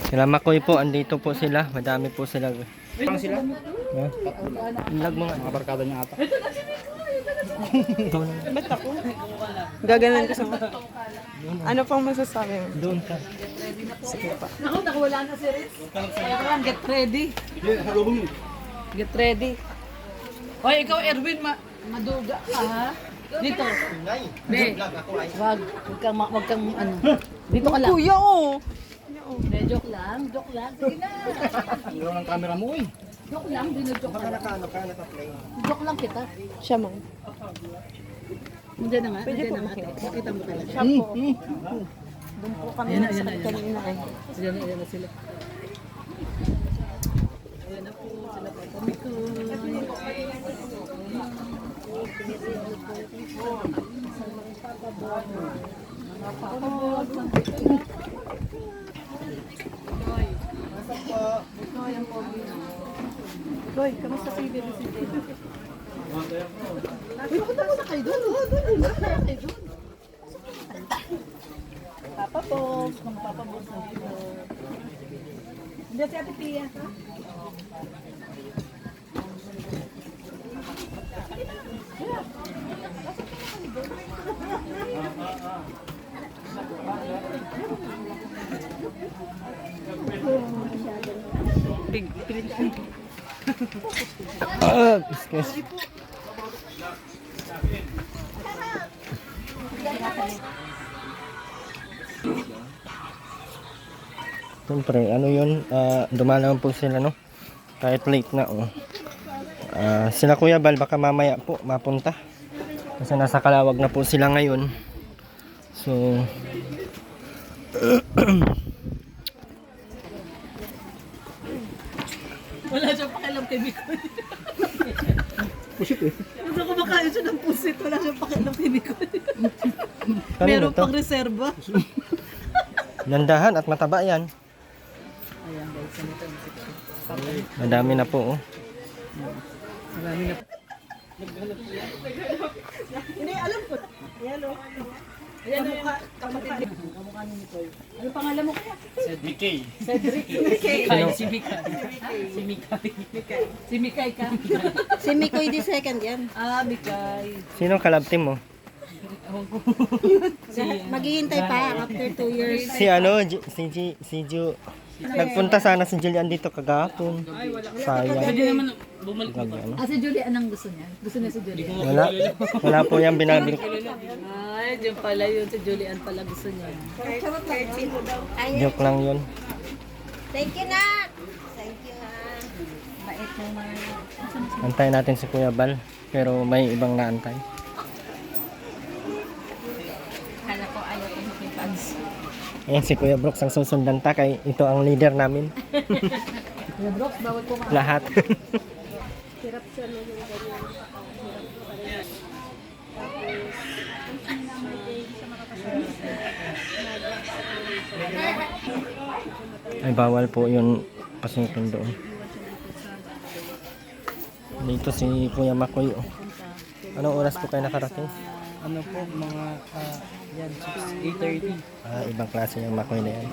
Sila Makoy po, andito po sila. Madami po sila. Parang sila? Lag mga Mga barkada niya ata. Ba't ako? Gaganan ko sa Ano pang masasabi mo? doon ka. Sige pa. Ako, nakawala na si Riz. Kailangan, get ready. Get ready. Hoy, ikaw Erwin, maduga ka ha? Dito. Be, wag kang ano. Dito ka lang. Kuya, oh! Be, joke lang. Sige na. Ilaw ng camera mo eh. Joke lang, joke lang. Joke lang kita. Siya man. Hindi na nga, Pwede hindi po na nga. makita. Makita mo talaga. Siya po. Doon po kami Ayan na, nasa ayan na, kanina eh. Ayan na sila. Ayan na po, sila po. Kami ko. Boy, kamusta si Baby si Jay? Uy, punta muna kayo doon. Punta kayo doon. Papa Boss, mga Papa Boss na dito. Hindi si Ate Pia, ha? Excuse. Siyempre, ano yun, dumalaw po sila, no? Kahit late na, oh. Sila Kuya Bal, baka mamaya po mapunta. Kasi nasa Kalawag na po sila ngayon. So, Wala siyang pakialam kay Mikoy. Pusit eh. Gusto ko makain siya ng pusit. Wala siyang pakialam kay Mikoy. kanino Meron to? pang reserba. Landahan at mataba yan. Ayan guys, sanito ang musik. Madami na po, oh. Marami na. Hindi, alam ko. Ayan o. Ayan o. Kamukha ni Nicole. Ano pangalan mo kaya? DK. Cedric. Sino? Si Mikay. Si Mikay. Si Mikay ka. Si Mikoy the second yan. Ah, Mikay. Sino kalab team mo? Maghihintay pa after 2 years. Si ano, si Ju. Nagpunta sana si Julian dito kagahapon. Sayang. naman bumalik Grabe, ano? Ah, si Julie, anong gusto niya? Gusto niya si Julie? Wala po yung binabil. Ay, dyan pala yun. Si Julian pala gusto niya. Joke lang yun. Thank you, Nak! Thank you, ha. Bait mo mga... Antayin natin si Kuya Bal. Pero may ibang naantay. Kala ko ayaw ko yung fans. Ayan si Kuya Brooks ang susundan ta kay ito ang leader namin. Kuya Brooks, bawal po Lahat. Hirap siya no yung ganyan. Ay bawal po yun pasingkin doon. Dito si Kuya Makoy, oh. Anong oras po kayo nakarating? Ano po, mga yan, 8:30. Ibang klase yung Makoy na yan.